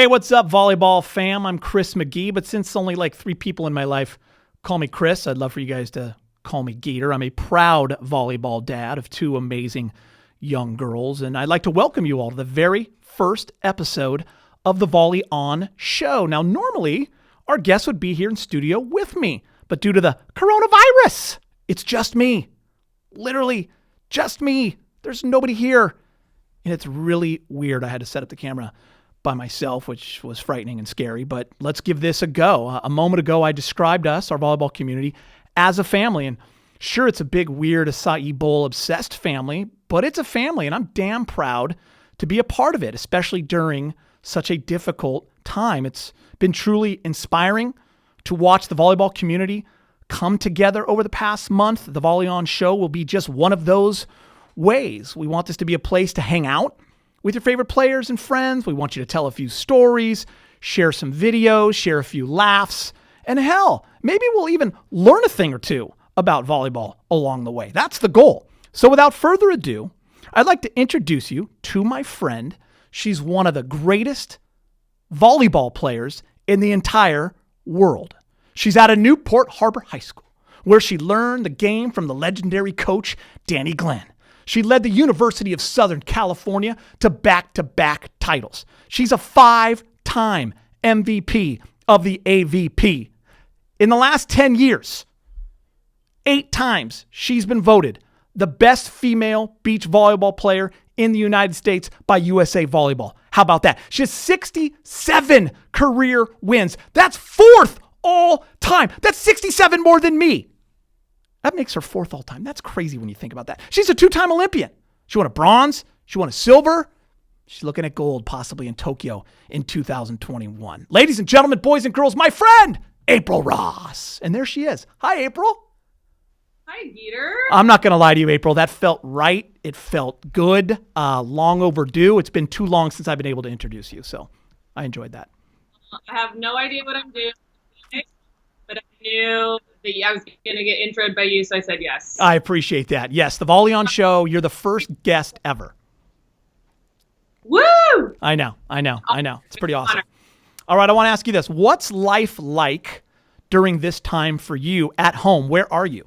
Hey, what's up, Volleyball fam? I'm Chris McGee, but since only like 3 people in my life call me Chris, I'd love for you guys to call me Geeter. I'm a proud volleyball dad of 2 amazing young girls, and I'd like to welcome you all to the very first episode of the VolleyON Show. Now, normally, our guest would be here in studio with me, but due to the coronavirus, it's just me. Literally, just me. There's nobody here, and it's really weird. I had to set up the camera by myself, which was frightening and scary, but let's give this a go. A moment ago, I described us, our volleyball community, as a family, and sure, it's a big, weird acai bowl obsessed family, but it's a family, and I'm damn proud to be a part of it, especially during such a difficult time. It's been truly inspiring to watch the volleyball community come together over the past month. The VolleyON Show will be just one of those ways. We want this to be a place to hang out with your favorite players and friends. We want you to tell a few stories, share some videos, share a few laughs, and hell, maybe we'll even learn a thing or two about volleyball along the way. That's the goal. So without further ado, I'd like to introduce you to my friend. She's one of the greatest volleyball players in the entire world. She's out of Newport Harbor High School, where she learned the game from the legendary coach, Danny Glenn. She led the University of Southern California to back-to-back titles. She's a 5-time MVP of the AVP. In the last 10 years, 8 times she's been voted the best female beach volleyball player in the United States by USA Volleyball. How about that? She has 67 career wins. That's 4th all time. That's 67 more than me. That makes her 4th all time. That's crazy when you think about that. She's a 2-time Olympian. She won a bronze. She won a silver. She's looking at gold, possibly in Tokyo in 2021. Ladies and gentlemen, boys and girls, my friend, April Ross. And there she is. Hi, April. Hi, Geeter. I'm not going to lie to you, April. That felt right. It felt good. Long overdue. It's been too long since I've been able to introduce you, so I enjoyed that. I have no idea what I'm doing, but I knew that I was going to get introed by you, so I said yes. I appreciate that. Yes, the VolleyON Show, you're the first guest ever. Woo! I know. It's pretty awesome. All right, I want to ask you this. What's life like during this time for you at home? Where are you?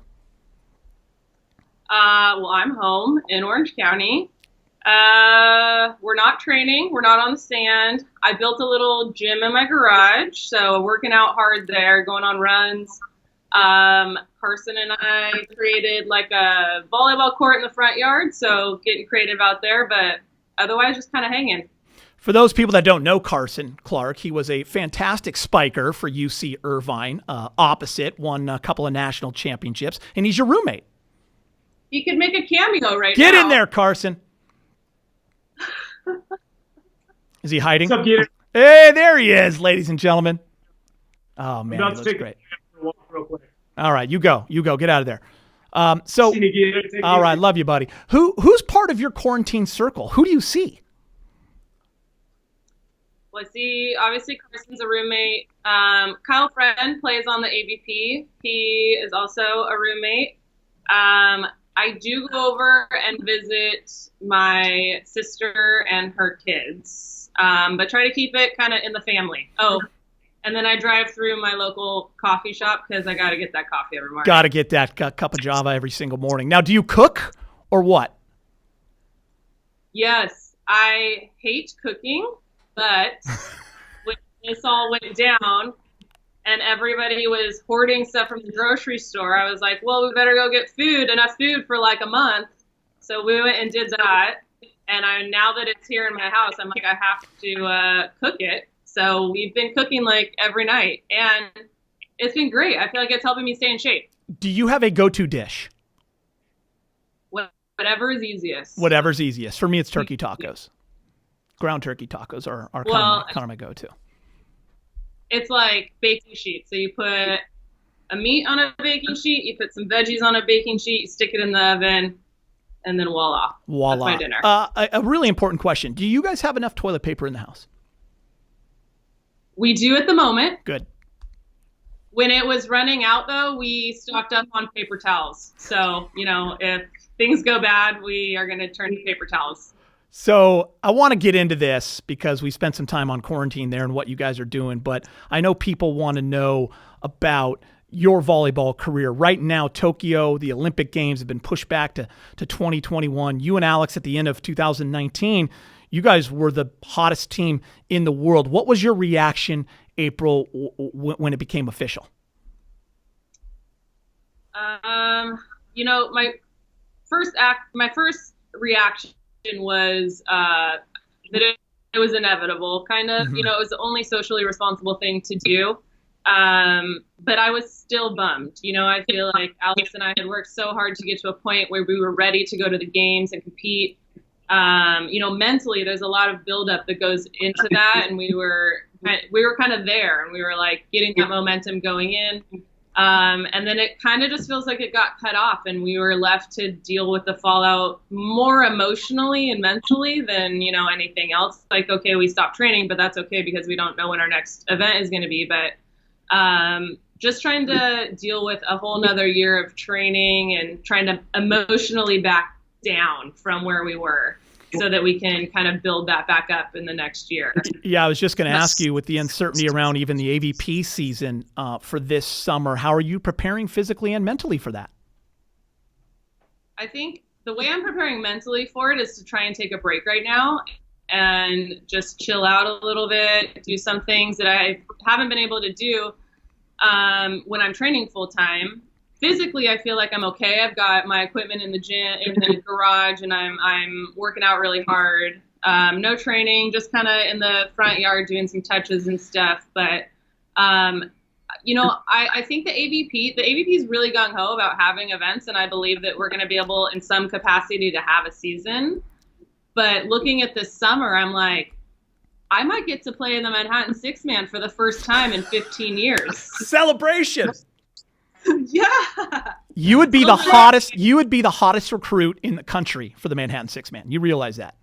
Well, I'm home in Orange County. We're not training. We're not on the sand. I built a little gym in my garage, so working out hard there, going on runs. Carson and I created like a volleyball court in the front yard, so getting creative out there, but otherwise just kind of hanging. For those people that don't know Carson Clark, he was a fantastic spiker for UC Irvine, opposite, won a couple of national championships, and he's your roommate. He could make a cameo right now. Get now. in there, Carson. Is he hiding? What's up, Geeter? Hey, there he is, ladies and gentlemen. Oh, man, he looks great. Walk real quick. All right, you go. Get out of there. All right, love you, buddy. Who's part of your quarantine circle? Who do you see? Well, I see, obviously, Carson's a roommate. Kyle Friend plays on the AVP. He is also a roommate. I do go over and visit my sister and her kids, but try to keep it kind of in the family. Oh, and then I drive through my local coffee shop because I got to get that coffee every morning. Got to get that cup of Java every single morning. Now, do you cook or what? Yes, I hate cooking, but when this all went down and everybody was hoarding stuff from the grocery store, I was like, well, we better go get enough food for like a month. So we went and did that. And now that it's here in my house, I'm like, I have to cook it. So we've been cooking like every night, and it's been great. I feel like it's helping me stay in shape. Do you have a go-to dish? Whatever is easiest. Whatever's easiest. For me, it's turkey tacos. Ground turkey tacos are kind of my go-to. It's like baking sheets. So you put a meat on a baking sheet, you put some veggies on a baking sheet, you stick it in the oven, and then voila. That's my dinner. A really important question. Do you guys have enough toilet paper in the house? We do at the moment. Good. When it was running out, though, we stocked up on paper towels. So, if things go bad, we are going to turn to paper towels. So I want to get into this because we spent some time on quarantine there and what you guys are doing, but I know people want to know about your volleyball career. Right now, Tokyo, the Olympic Games have been pushed back to 2021. You and Alex at the end of 2019, you guys were the hottest team in the world. What was your reaction, April, when it became official? My first reaction was that it was inevitable, kind of. Mm-hmm. It was the only socially responsible thing to do. But I was still bummed. I feel like Alex and I had worked so hard to get to a point where we were ready to go to the games and compete. Mentally, there's a lot of buildup that goes into that, and we were kind of there, and we were like getting that momentum going in. And then it kind of just feels like it got cut off, and we were left to deal with the fallout more emotionally and mentally than, anything else. Like, okay, we stopped training, but that's okay because we don't know when our next event is going to be. But just trying to deal with a whole nother year of training and trying to emotionally back down from where we were so that we can kind of build that back up in the next year. Yeah, I was just going to ask you, with the uncertainty around even the AVP season for this summer, how are you preparing physically and mentally for that? I think the way I'm preparing mentally for it is to try and take a break right now and just chill out a little bit, do some things that I haven't been able to do when I'm training full time. Physically, I feel like I'm okay. I've got my equipment in the gym, in the garage, and I'm working out really hard. No training, just kind of in the front yard doing some touches and stuff. But, I think the AVP is really gung-ho about having events, and I believe that we're going to be able, in some capacity, to have a season. But looking at this summer, I'm like, I might get to play in the Manhattan six-man for the first time in 15 years. Celebration! Yeah. You would be the hottest. You would be the hottest recruit in the country for the Manhattan six-man. You realize that?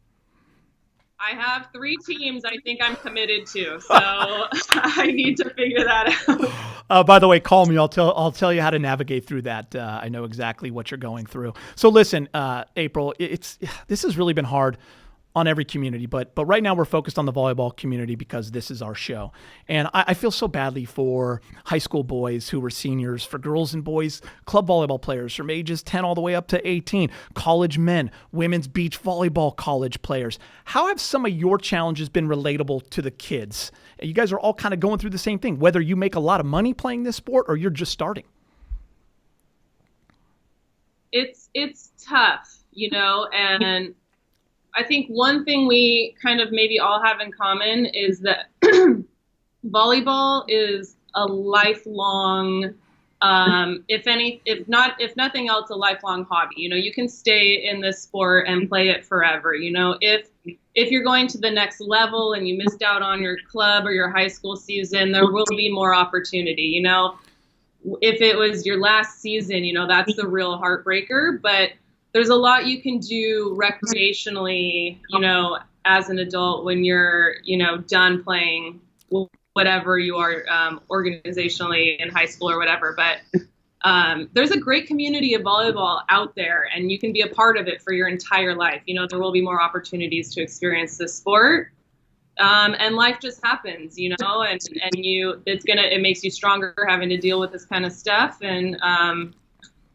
I have 3 teams I think I'm committed to, so I need to figure that out. By the way, call me. I'll tell you how to navigate through that. I know exactly what you're going through. So listen, April, this has really been hard on every community, but right now we're focused on the volleyball community because this is our show. And I feel so badly for high school boys who were seniors, for girls and boys club volleyball players from ages 10 all the way up to 18, college men, women's beach volleyball college players. How have some of your challenges been relatable to the kids? You guys are all kind of going through the same thing, whether you make a lot of money playing this sport or you're just starting. It's tough, and I think one thing we kind of maybe all have in common is that volleyball is a lifelong, if nothing else, a lifelong hobby. You can stay in this sport and play it forever. If you're going to the next level and you missed out on your club or your high school season, there will be more opportunity. If it was your last season, that's the real heartbreaker. But there's a lot you can do recreationally, as an adult when you're, done playing whatever you are organizationally in high school or whatever. But there's a great community of volleyball out there, and you can be a part of it for your entire life. There will be more opportunities to experience this sport. And life just happens, and it makes you stronger having to deal with this kind of stuff. And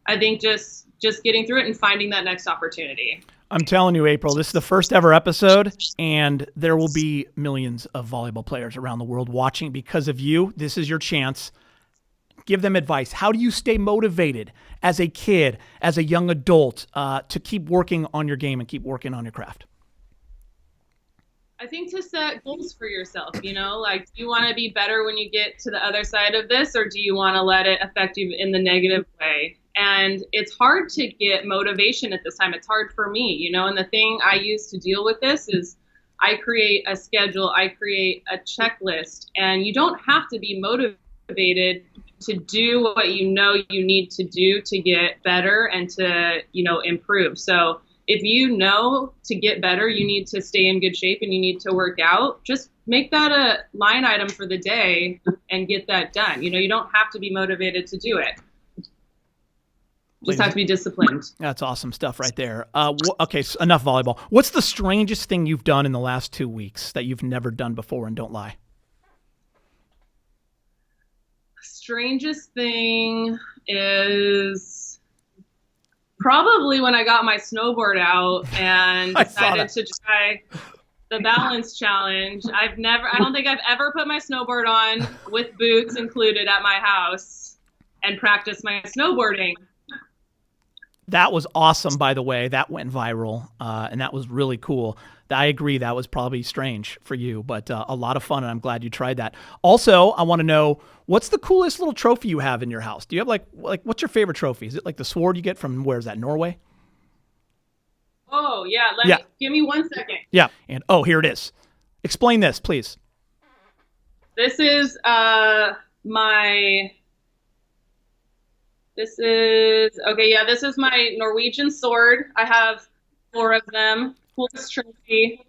I think just getting through it and finding that next opportunity. I'm telling you, April, this is the first ever episode, and there will be millions of volleyball players around the world watching because of you. This is your chance. Give them advice. How do you stay motivated as a kid, as a young adult, to keep working on your game and keep working on your craft? I think to set goals for yourself, do you want to be better when you get to the other side of this, or do you want to let it affect you in the negative way? And it's hard to get motivation at this time. It's hard for me, and the thing I use to deal with this is I create a schedule, I create a checklist, and you don't have to be motivated to do what you need to do to get better and to, improve. So if to get better, you need to stay in good shape and you need to work out, just make that a line item for the day and get that done. You don't have to be motivated to do it. Just have to be disciplined. That's awesome stuff right there. Okay, so enough volleyball. What's the strangest thing you've done in the last 2 weeks that you've never done before, and don't lie? Strangest thing is probably when I got my snowboard out and decided to try the balance challenge. I don't think I've ever put my snowboard on with boots included at my house and practiced my snowboarding. That was awesome, by the way. That went viral, and that was really cool. I agree, that was probably strange for you, but a lot of fun, and I'm glad you tried that. Also, I want to know, what's the coolest little trophy you have in your house? Do you have, like what's your favorite trophy? Is it like the sword you get from, where is that, Norway? Oh, yeah. Give me 1 second. Yeah, and here it is. Explain this, please. This is my Norwegian sword. I have 4 of them. Coolest trophy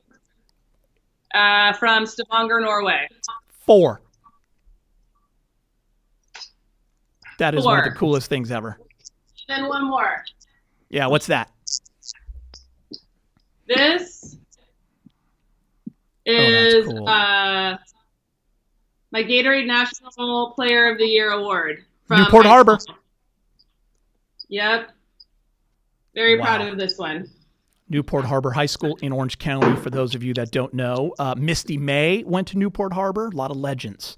from Stavanger, Norway. 4. That is one of the coolest things ever. Then one more. Yeah, what's that? This is cool. My Gatorade National Player of the Year award from Newport Harbor. Yep. Very proud of this one. Newport Harbor High School in Orange County, for those of you that don't know. Misty May went to Newport Harbor. A lot of legends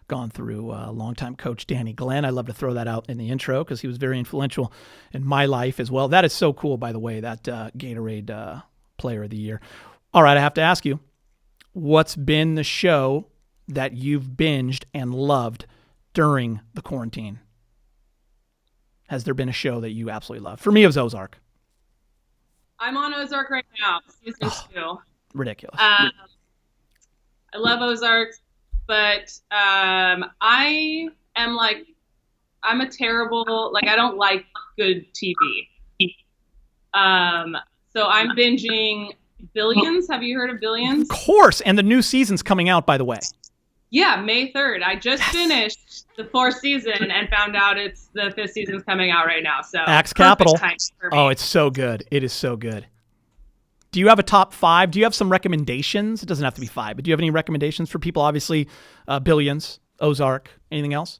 gone through. Longtime coach Danny Glenn. I love to throw that out in the intro because he was very influential in my life as well. That is so cool, by the way, that Gatorade Player of the Year. All right, I have to ask you, what's been the show that you've binged and loved during the quarantine? Has there been a show that you absolutely love? For me, it was Ozark. I'm on Ozark right now, season 2. Ridiculous. I love Ozark, but I'm a terrible, I don't like good TV. So I'm binging Billions. Have you heard of Billions? Of course, and the new season's coming out, by the way. Yeah, May 3rd. I just finished the 4th season and found out the 5th season's coming out right now. So Axe Capital. Oh, it's so good. It is so good. Do you have a top 5? Do you have some recommendations? It doesn't have to be 5, but do you have any recommendations for people? Obviously, Billions, Ozark, anything else?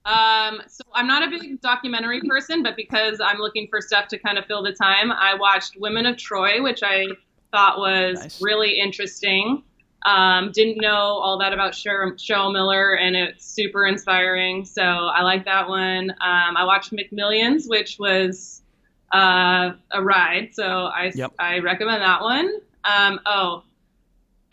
So I'm not a big documentary person, but because I'm looking for stuff to kind of fill the time, I watched Women of Troy, which I thought was really interesting. Didn't know all that about Cheryl Miller, and it's super inspiring. So I like that one. I watched McMillions, which was a ride. So I recommend that one.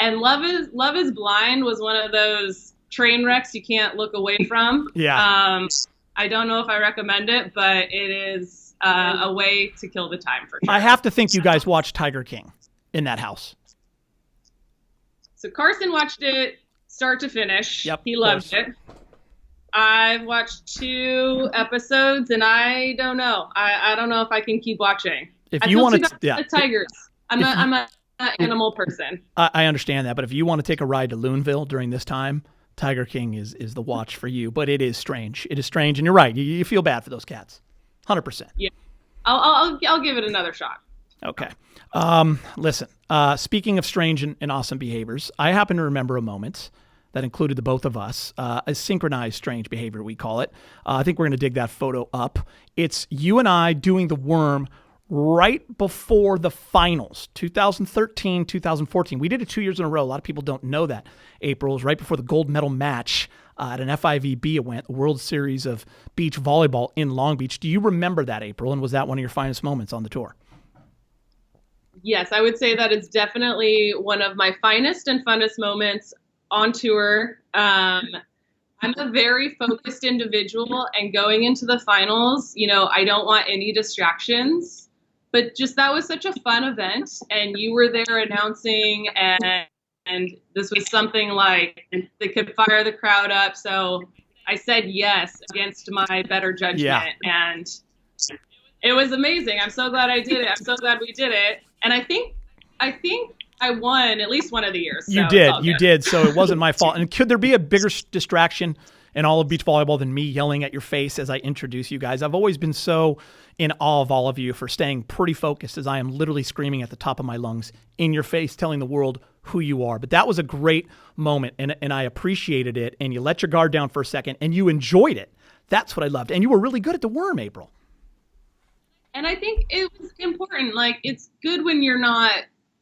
And Love is Blind was one of those train wrecks you can't look away from. Yeah. I don't know if I recommend it, but it is a way to kill the time for sure. I have to think you guys watched Tiger King in that house. So Carson watched it start to finish. Yep, he loved it. I've watched 2 episodes, and I don't know. I don't know if I can keep watching. If you want to, the tigers. I'm an animal person. I understand that, but if you want to take a ride to Loonville during this time, Tiger King is the watch for you. But it is strange. It is strange, and you're right. You feel bad for those cats, 100%. Yeah, I'll give it another shot. Okay. Listen, speaking of strange and awesome behaviors, I happen to remember a moment that included the both of us, a synchronized strange behavior, we call it. I think we're going to dig that photo up. It's you and I doing the worm right before the finals, 2013, 2014. We did it 2 years in a row. A lot of people don't know that. April was right before the gold medal match at an FIVB event, the World Series of Beach Volleyball in Long Beach. Do you remember that, April? And was that one of your finest moments on the tour? Yes, I would say that it's definitely one of my finest and funnest moments on tour. I'm a very focused individual, and going into the finals, I don't want any distractions, but just that was such a fun event, and you were there announcing, and this was something like that could fire the crowd up. So I said yes against my better judgment, and it was amazing. I'm so glad I did it. I'm so glad we did it. And I think I won at least one of the years. You did. So it wasn't my fault. And could there be a bigger distraction in all of beach volleyball than me yelling at your face as I introduce you guys? I've always been so in awe of all of you for staying pretty focused as I am literally screaming at the top of my lungs in your face, telling the world who you are. But that was a great moment, and I appreciated it. And you let your guard down for a second, and you enjoyed it. That's what I loved. And you were really good at the worm, April. And I think it was important. Like, it's good when you're not,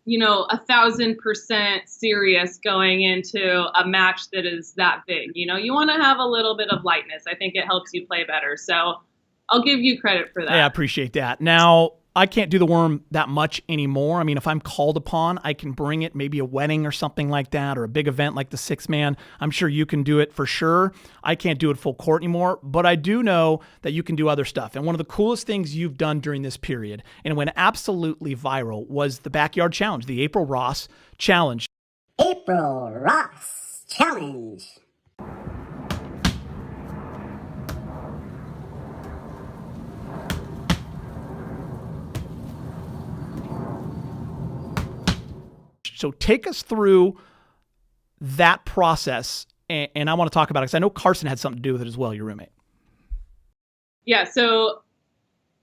1,000% serious going into a match that is that big. You want to have a little bit of lightness. I think it helps you play better. So I'll give you credit for that. Yeah, I appreciate that. Now, I can't do the worm that much anymore. I mean, if I'm called upon, I can bring it, maybe a wedding or something like that, or a big event like the 6-man. I'm sure you can do it for sure. I can't do it full court anymore, but I do know that you can do other stuff. And one of the coolest things you've done during this period, and it went absolutely viral, was the Backyard Challenge, the April Ross Challenge. April Ross Challenge. So take us through that process, and I want to talk about it because I know Carson had something to do with it as well, your roommate. Yeah, so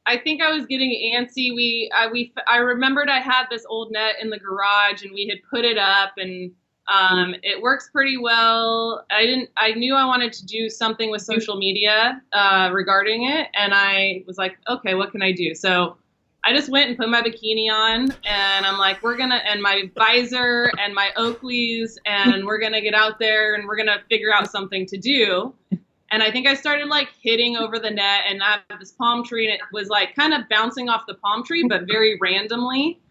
I think I was getting antsy. I remembered I had this old net in the garage, and we had put it up, and it works pretty well. I knew I wanted to do something with social media regarding it, and I was like, okay, what can I do? So I just went and put my bikini on, and I'm like, and my visor and my Oakleys, and we're going to get out there and we're going to figure out something to do. And I think I started like hitting over the net, and I had this palm tree, and it was like kind of bouncing off the palm tree, but very randomly.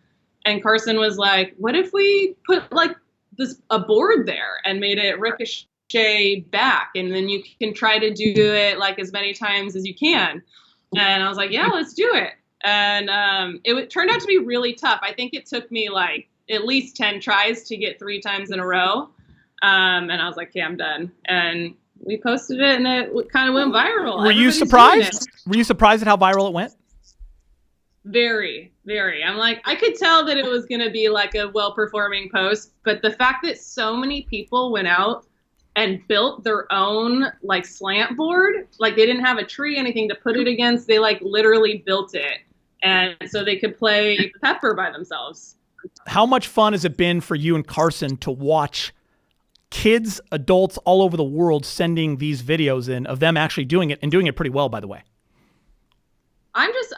And Carson was like, what if we put like a board there and made it ricochet back? And then you can try to do it like as many times as you can. And I was like, yeah, let's do it. And it turned out to be really tough. I think it took me like at least 10 tries to get 3 times in a row. And I was like, okay, I'm done. And we posted it, and it kind of went viral. Were you surprised? Were you surprised at how viral it went? Very, very. I'm like, I could tell that it was going to be like a well-performing post, but the fact that so many people went out and built their own like slant board, like they didn't have a tree, anything to put it against. They like literally built it. And so they could play pepper by themselves. How much fun has it been for you and Carson to watch kids, adults all over the world sending these videos in of them actually doing it, and doing it pretty well, by the way? I'm just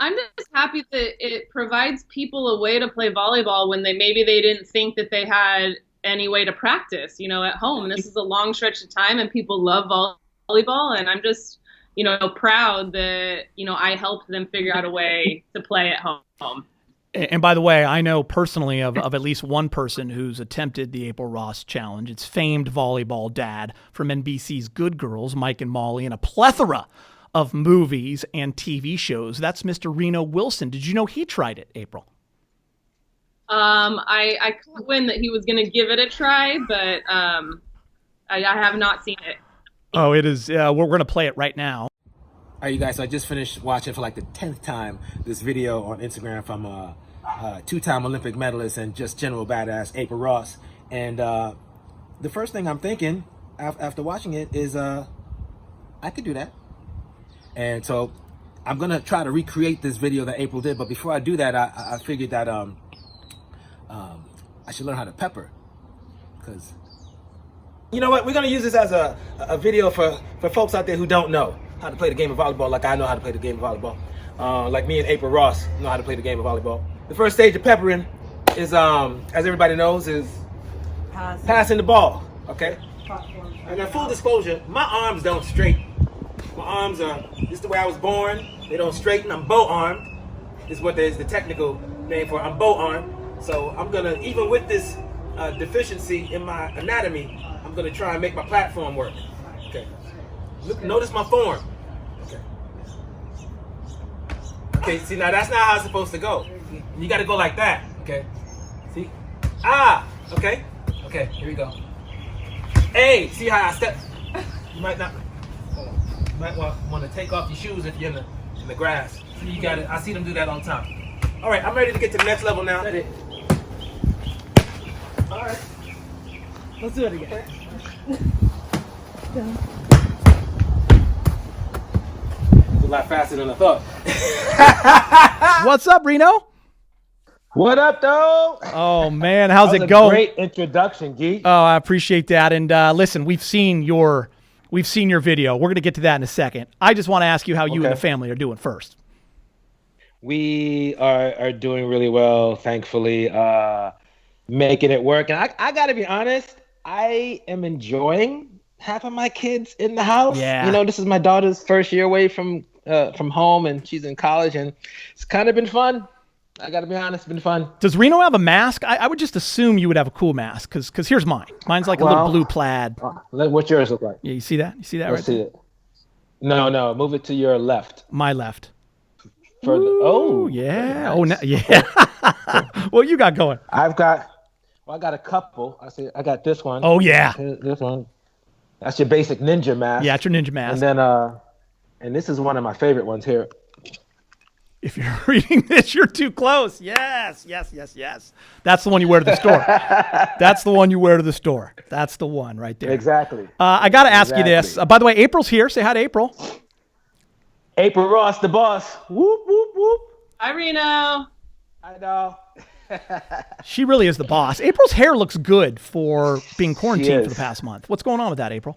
happy that it provides people a way to play volleyball when maybe they didn't think that they had any way to practice, at home. This is a long stretch of time, and people love volleyball, and I'm just, proud that, I helped them figure out a way to play at home. And by the way, I know personally of at least one person who's attempted the April Ross Challenge. It's famed volleyball dad from NBC's Good Girls, Mike and Molly, and a plethora of movies and TV shows. That's Mr. Reno Wilson. Did you know he tried it, April? I caught wind that he was going to give it a try, but I have not seen it. Oh, it is. We're going to play it right now. All right, you guys, so I just finished watching for like the 10th time this video on Instagram from a 2-time Olympic medalist and just general badass April Ross. And the first thing I'm thinking after watching it is I could do that. And so I'm going to try to recreate this video that April did. But before I do that, I figured that I should learn how to pepper. Because, you know what, we're going to use this as a video for folks out there who don't know how to play the game of volleyball like I know how to play the game of volleyball. Like me and April Ross know how to play the game of volleyball. The first stage of peppering is, as everybody knows, is passing the ball, okay? And now, full disclosure, my arms don't straighten. My arms are, this is the way I was born. They don't straighten. I'm bow-armed, is what is the technical name for it. I'm bow-armed. So I'm gonna, even with this deficiency in my anatomy, I'm gonna try and make my platform work. Okay. Look, notice my form. Okay. Okay, see, now that's not how it's supposed to go. You gotta go like that, okay? See? Ah, okay. Okay, here we go. Hey, see how I step? You might not, you might want to take off your shoes if you're in the grass. See, you got it. I see them do that all the time. All right, I'm ready to get to the next level now. All right. Let's do it again. It's a lot faster than I thought. What's up, Reno? What up, though? Oh man, how's That was it going? Great introduction, Geek. Oh, I appreciate that. And listen, we've seen your video. We're gonna get to that in a second. I just want to ask you how you and the family are doing first. We are doing really well, thankfully, making it work. And I got to be honest, I am enjoying having my kids in the house. Yeah. You know, this is my daughter's first year away from home, and she's in college, and it's kind of been fun. I got to be honest, it's been fun. Does Reno have a mask? I would just assume you would have a cool mask because here's mine. Mine's like a little blue plaid. What's yours look like? Yeah, you see that? You see that Let's right see it. No, move it to your left. My left. Further. Oh, yeah. Nice. Oh, yeah. What you got going? I got a couple. I got this one. Oh, yeah. This one. That's your basic ninja mask. Yeah, it's your ninja mask. And then, and this is one of my favorite ones here. If you're reading this, you're too close. Yes. That's the one you wear to the store. That's the one you wear to the store. That's the one right there. Exactly. I got to ask you this. By the way, April's here. Say hi to April. April Ross, the boss. Whoop, whoop, whoop. Hi, Reno. I know. She really is the boss. April's hair looks good for being quarantined for the past month. What's going on with that, April?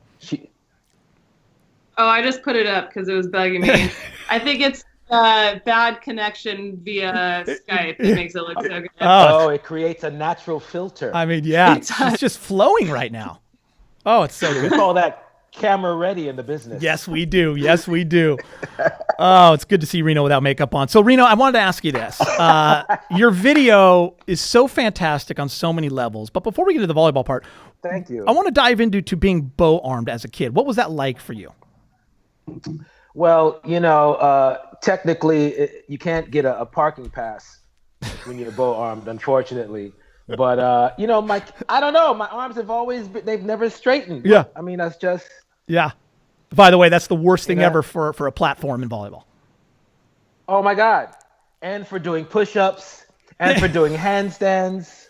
Oh, I just put it up because it was bugging me. I think it's bad connection via Skype. It makes it look so good. Oh, it creates a natural filter. I mean, yeah, it's just flowing right now. Oh, it's so good. We call that camera ready in the business. Yes, we do. Yes, we do. Oh, it's good to see Reno without makeup on. So, Reno, I wanted to ask you this. Your video is so fantastic on so many levels. But before we get to the volleyball part, thank you. I want to dive into being bow armed as a kid. What was that like for you? Well, you know, technically, you can't get a parking pass when you're bow armed, unfortunately. But you know, I don't know. My arms have always they've never straightened. Yeah. I mean, that's just. Yeah. By the way, that's the worst thing ever for a platform in volleyball. Oh my God! And for doing push-ups, and for doing handstands.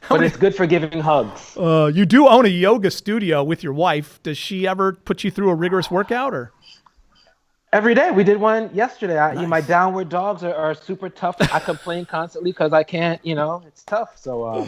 But it's good for giving hugs. You do own a yoga studio with your wife. Does she ever put you through a rigorous workout, or? Every day. We did one yesterday. Nice. My downward dogs are super tough. I complain constantly because I can't, you know, it's tough. So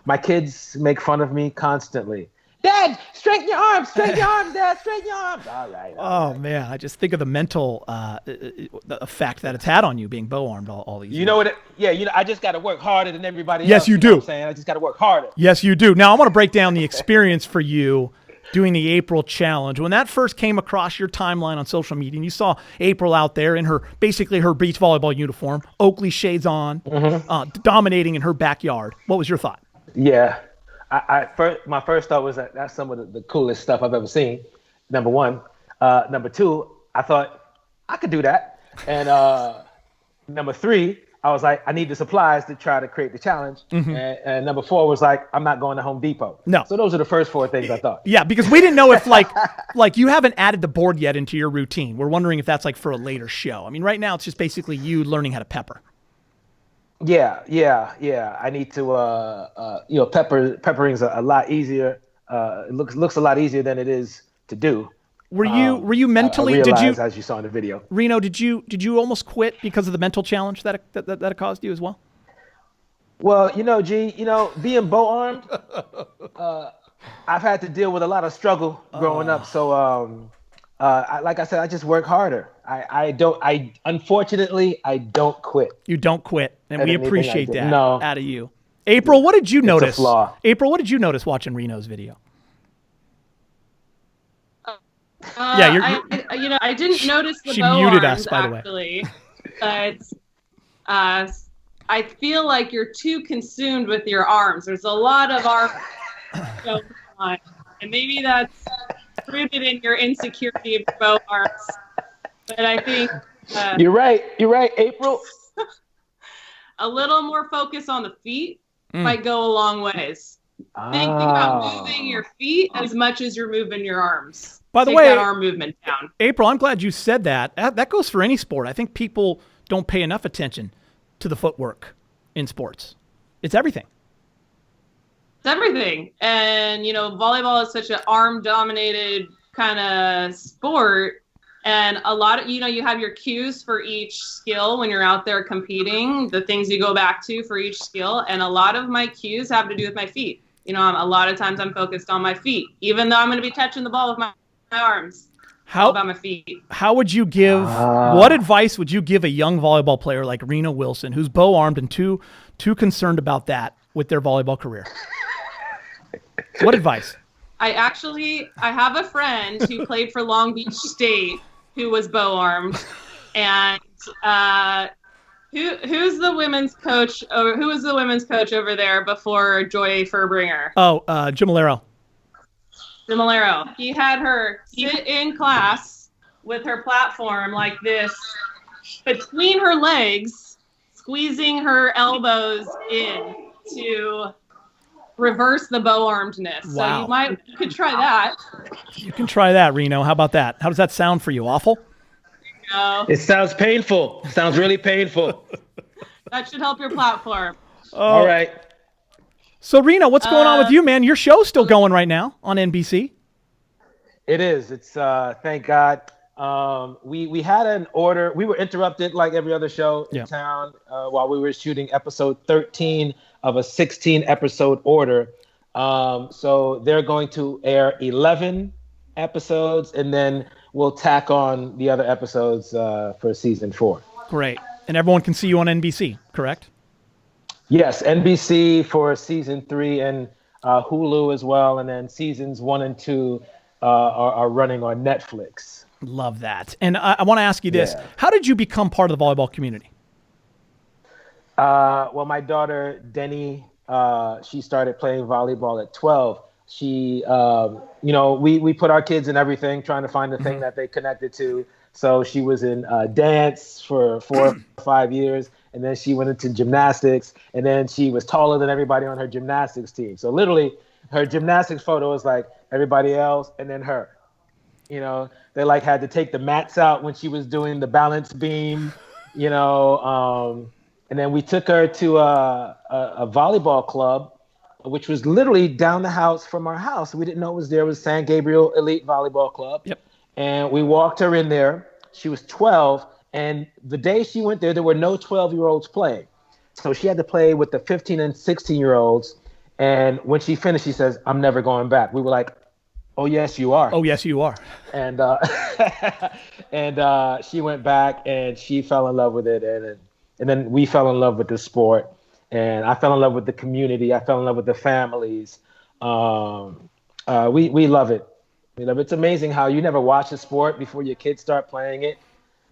my kids make fun of me constantly. Dad, straighten your arms, Dad, straighten your arms. All right. Man, I just think of the mental the effect that it's had on you being bow armed all these years. You know what? I just got to work harder than everybody else. Yes, you do. Know what I'm saying? I just got to work harder. Yes, you do. Now I want to break down the experience for you doing the April challenge. When that first came across your timeline on social media and you saw April out there in basically her beach volleyball uniform, Oakley shades on, dominating in her backyard, what was your thought? Yeah. My first thought was that's some of the coolest stuff I've ever seen, number one. Number two, I thought I could do that. And number three, I was like, I need the supplies to try to create the challenge. Mm-hmm. And number four was like, I'm not going to Home Depot. No. So those are the first four things I thought. Yeah, because we didn't know if like you haven't added the board yet into your routine. We're wondering if that's like for a later show. I mean, right now it's just basically you learning how to pepper. Yeah. I need to, peppering's a lot easier. It looks a lot easier than it is to do. Were you mentally? Did you, as you saw in the video, Reno? Did you almost quit because of the mental challenge that it caused you as well? Well, being bow armed, I've had to deal with a lot of struggle growing up. So, like I said, I just work harder. Unfortunately, I don't quit. You don't quit, and we appreciate that out of you. April, what did you notice? It's a flaw. April, what did you notice watching Reno's video? I didn't notice the she bow muted arms, us, by the way. But I feel like you're too consumed with your arms. There's a lot of arms going on, and maybe that's rooted in your insecurity of bow arms. But I think you're right, April. A little more focus on the feet might go a long ways. Thinking about moving your feet as much as you're moving your arms. By the Take way, that arm movement down. April, I'm glad you said that. That goes for any sport. I think people don't pay enough attention to the footwork in sports. It's everything. everything. And, volleyball is such an arm-dominated kind of sport. And a lot of, you have your cues for each skill when you're out there competing, the things you go back to for each skill. And a lot of my cues have to do with my feet. A lot of times I'm focused on my feet, even though I'm going to be touching the ball with my arms. How about my feet? How would you give, what advice would you give a young volleyball player like Reno Wilson, who's bow-armed and too concerned about that with their volleyball career? What advice? I have a friend who played for Long Beach State who was bow-armed, and who's the women's coach? Who was the women's coach over there before Joy Furbringer? Oh, Jim Malero. Jim Malero. He had her sit in class with her platform like this, between her legs, squeezing her elbows in to reverse the bow-armedness. Wow. So you could try that. You can try that, Reno. How about that? How does that sound for you? Awful? No. It sounds painful. It sounds really painful. That should help your platform. All right. So, Reno, what's going on with you, man? Your show's still going right now on NBC. It is. It's thank God. We had an order. We were interrupted like every other show in town while we were shooting episode 13 of a 16-episode order. So they're going to air 11 episodes, and then we'll tack on the other episodes for season 4. Great. And everyone can see you on NBC, correct? Yes, NBC for season 3 and Hulu as well. And then seasons 1 and 2 are running on Netflix. Love that. And I want to ask you this. How did you become part of the volleyball community? Well, my daughter, Denny, she started playing volleyball at 12. She, we put our kids in everything, trying to find the thing that they connected to. So she was in dance for 4 or 5 years, and then she went into gymnastics, and then she was taller than everybody on her gymnastics team. So literally, her gymnastics photo is like everybody else, and then her. They like had to take the mats out when she was doing the balance beam, and then we took her to a volleyball club, which was literally down the house from our house. We didn't know it was there. It was San Gabriel Elite Volleyball Club. Yep. And we walked her in there. She was 12. And the day she went there were no 12-year-olds playing. So she had to play with the 15 and 16-year-olds. And when she finished, she says, "I'm never going back." We were like, "Oh, yes, you are." Oh, yes, you are. And and she went back and she fell in love with it. And then we fell in love with the sport. And I fell in love with the community. I fell in love with the families. We love it. We love it. It's amazing how you never watch a sport before your kids start playing it.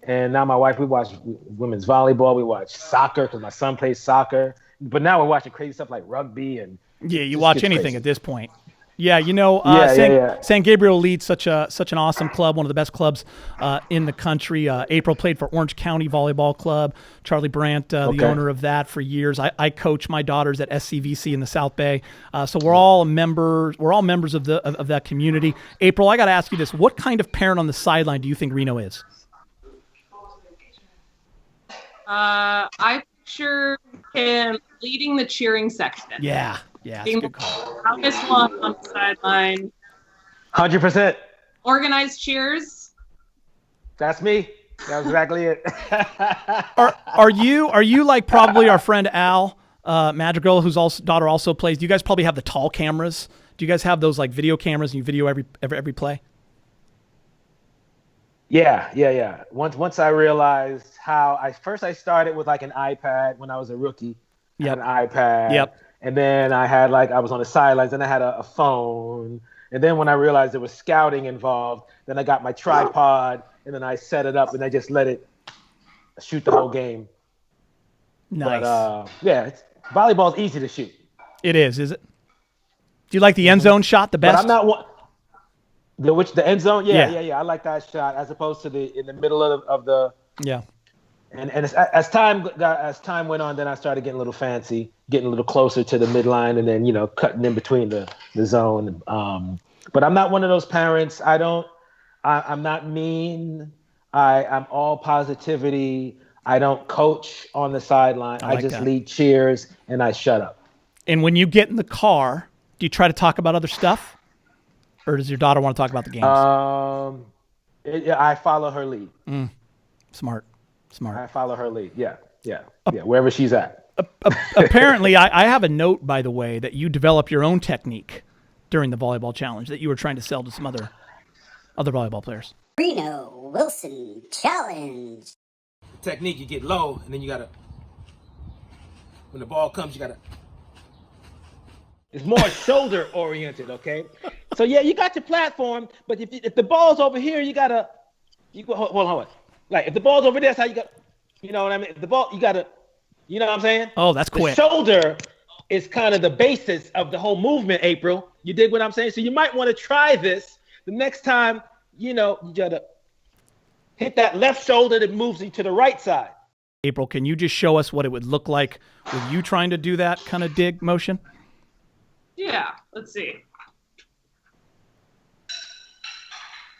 And now my wife, we watch women's volleyball. We watch soccer because my son plays soccer. But now we're watching crazy stuff like rugby. And yeah, you watch anything crazy at this point. Yeah, San Gabriel Elite, such an awesome club, one of the best clubs in the country. April played for Orange County Volleyball Club. Charlie Brandt, the owner of that for years. I coach my daughters at SCVC in the South Bay. So we're all members. We're all members of that community. April, I got to ask you this: what kind of parent on the sideline do you think Reno is? I picture him leading the cheering section. Yeah, that's a good call. Proudest one on the sideline. 100%. Organized cheers. That's me. That's exactly it. Are you like probably our friend Al Madrigal, whose daughter also plays? Do you guys probably have the tall cameras? Do you guys have those like video cameras and you video every play? Yeah. Once I realized how I started with like an iPad when I was a rookie. Yep. An iPad. Yep. And then I had I was on the sidelines, then I had a phone. And then when I realized there was scouting involved, then I got my tripod and then I set it up and I just let it shoot the whole game. Nice. But volleyball's easy to shoot. It is it? Do you like the end zone shot the best? But I'm not one. The end zone? Yeah. I like that shot as opposed to in the middle of the. Yeah. And as time went on, then I started getting a little fancy, getting a little closer to the midline, and then cutting in between the zone. But I'm not one of those parents. I'm not mean. I'm all positivity. I don't coach on the sideline. I just lead cheers and I shut up. And when you get in the car Do you try to talk about other stuff? Or does your daughter want to talk about the games? I follow her lead. Smart. I follow her lead. Yeah. Wherever she's at. Apparently, I have a note, by the way, that you developed your own technique during the volleyball challenge that you were trying to sell to some other volleyball players. Reno Wilson challenge. Technique, you get low, and then you gotta, when the ball comes, you gotta. It's more shoulder oriented, okay? So yeah, you got your platform, but if the ball's over here, you gotta, hold on. Like if the ball's over there, that's how you got. You know what I mean? If the ball, you gotta. You know what I'm saying? Oh, that's quick. The shoulder is kind of the basis of the whole movement, April. You dig what I'm saying? So you might want to try this the next time, you gotta hit that left shoulder that moves you to the right side. April, can you just show us what it would look like with you trying to do that kind of dig motion? Yeah, let's see.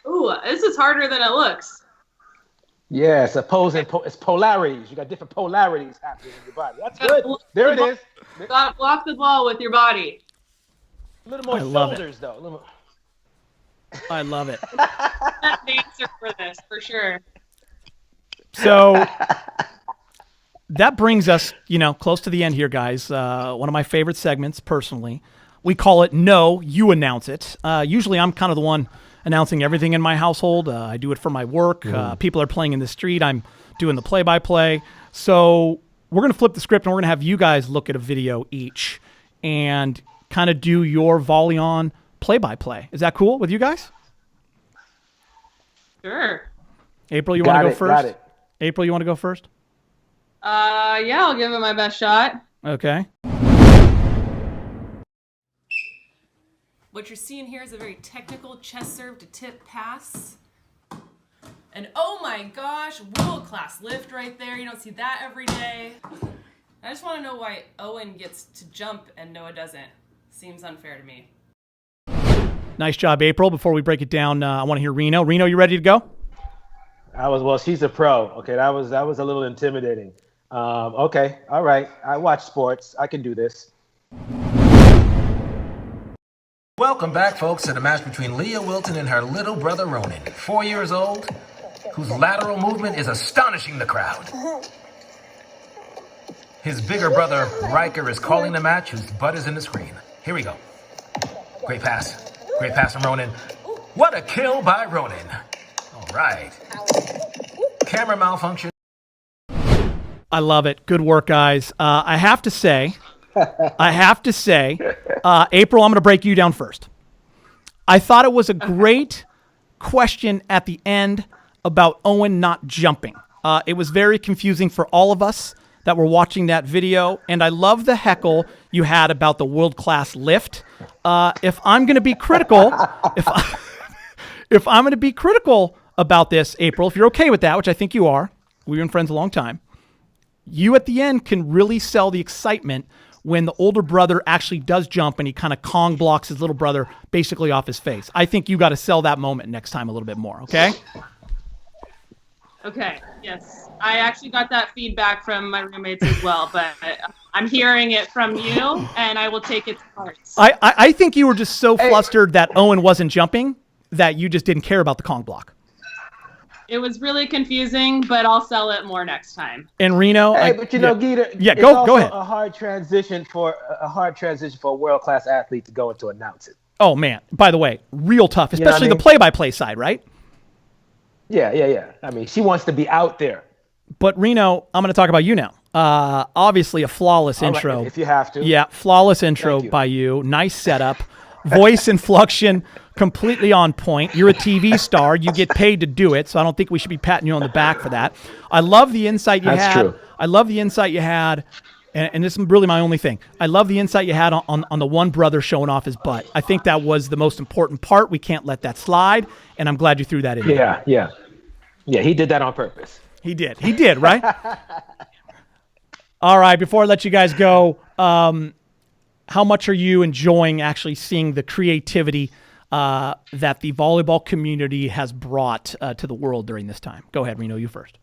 Ooh, this is harder than it looks. Yeah, it's it's polarities. You got different polarities happening in your body. That's good. There it is. Gotta block the ball with your body. A little more shoulders, though. I love it. That's the answer for this, for sure. So that brings us, close to the end here, guys. One of my favorite segments, personally. We call it No, You Announce It. Usually I'm kind of the one announcing everything in my household. I do it for my work. People are playing in the street. I'm doing the play-by-play. So we're going to flip the script, and we're going to have you guys look at a video each and kind of do your VolleyON play-by-play. Is that cool with you guys? Sure. April, you want to go first? Got it. April, you want to go first? Yeah, I'll give it my best shot. Okay. What you're seeing here is a very technical chest serve to tip pass. And oh my gosh, world-class lift right there. You don't see that every day. I just want to know why Owen gets to jump and Noah doesn't. Seems unfair to me. Nice job, April. Before we break it down, I want to hear Reno. Reno, you ready to go? She's a pro. Okay, that was a little intimidating. Okay, all right. I watch sports. I can do this. Welcome back, folks, to the match between Leah Wilton and her little brother Ronan, 4 years old, whose lateral movement is astonishing the crowd. His bigger brother, Riker, is calling the match, whose butt is in the screen. Here we go. Great pass. Great pass from Ronan. What a kill by Ronan. All right. Camera malfunction. I love it. Good work, guys. I have to say, April, I'm going to break you down first. I thought it was a great question at the end about Owen not jumping. It was very confusing for all of us that were watching that video, and I love the heckle you had about the world-class lift. If I'm going to be critical, if I'm going to be critical about this, April, if you're okay with that, which I think you are, we've been friends a long time, you at the end can really sell the excitement when the older brother actually does jump and he kind of Kong blocks his little brother basically off his face. I think you got to sell that moment next time a little bit more, okay? Okay, yes. I actually got that feedback from my roommates as well, but I'm hearing it from you, and I will take it to heart. I think you were just so flustered that Owen wasn't jumping that you just didn't care about the Kong block. It was really confusing, but I'll sell it more next time. And Reno, Geeter, yeah, it's go also ahead. A hard transition for a world-class athlete to go into announce it. Oh man, by the way, real tough, especially the play-by-play side, right? Yeah. I mean, she wants to be out there. But Reno, I'm going to talk about you now. Obviously a flawless intro. Right, if you have to. Yeah, flawless intro by you. Nice setup. Voice inflection completely on point. You're a TV star. You get paid to do it, so I don't think we should be patting you on the back for that. I love the insight you had. That's true. I love the insight you had, and this is really my only thing. I love the insight you had on the one brother showing off his butt. I think that was the most important part. We can't let that slide, and I'm glad you threw that in. Yeah, he did that on purpose. He did, right? All right, before I let you guys go, how much are you enjoying actually seeing the creativity that the volleyball community has brought to the world during this time? Go ahead, Reno, you first.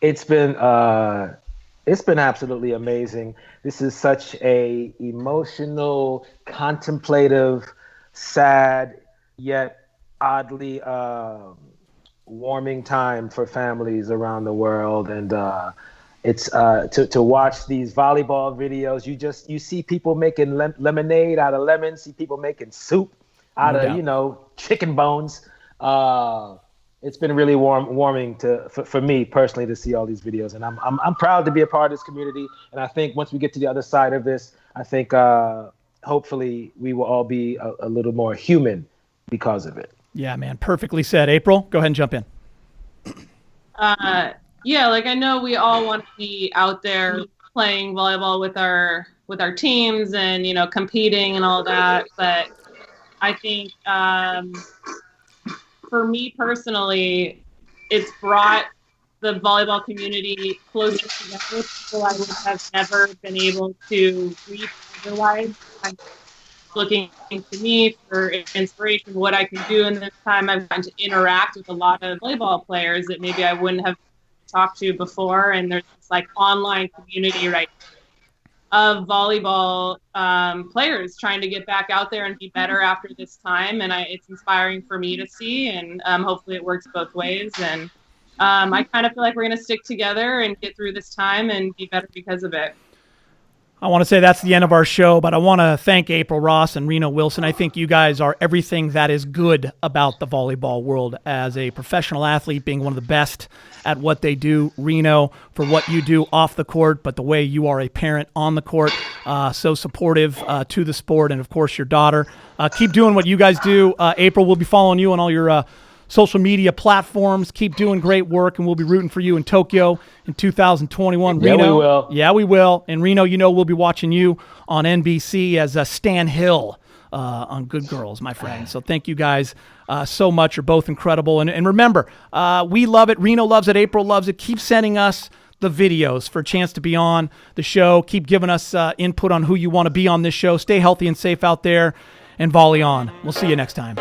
It's been It's been absolutely amazing. This is such a emotional, contemplative, sad, yet oddly warming time for families around the world. And it's to watch these volleyball videos. You see people making lemonade out of lemons. See people making soup out of chicken bones. It's been really warming for me personally to see all these videos, and I'm proud to be a part of this community. And I think once we get to the other side of this, I think hopefully we will all be a little more human because of it. Yeah, man, perfectly said. April, go ahead and jump in. Yeah, like I know we all want to be out there playing volleyball with our teams and competing and all that, but I think for me personally, it's brought the volleyball community closer together. People I would have never been able to reach otherwise. I'm looking to me for inspiration, what I can do in this time. I've gotten to interact with a lot of volleyball players that maybe I wouldn't have talked to before, and there's this like online community right now of volleyball players trying to get back out there and be better after this time, and it's inspiring for me to see, and hopefully it works both ways. And I kind of feel like we're going to stick together and get through this time and be better because of it. I want to say that's the end of our show, but I want to thank April Ross and Reno Wilson. I think you guys are everything that is good about the volleyball world as a professional athlete, being one of the best at what they do. Reno, for what you do off the court, but the way you are a parent on the court, so supportive to the sport, and of course your daughter. Keep doing what you guys do. April, we'll be following you on all your social media platforms. Keep doing great work, and we'll be rooting for you in Tokyo in 2021. Yeah, Reno, we will. Yeah, we will. And Reno, we'll be watching you on NBC as Stan Hill on Good Girls, my friend. So thank you guys so much. You're both incredible. And remember, we love it. Reno loves it. April loves it. Keep sending us the videos for a chance to be on the show. Keep giving us input on who you want to be on this show. Stay healthy and safe out there. And volley on. We'll see you next time.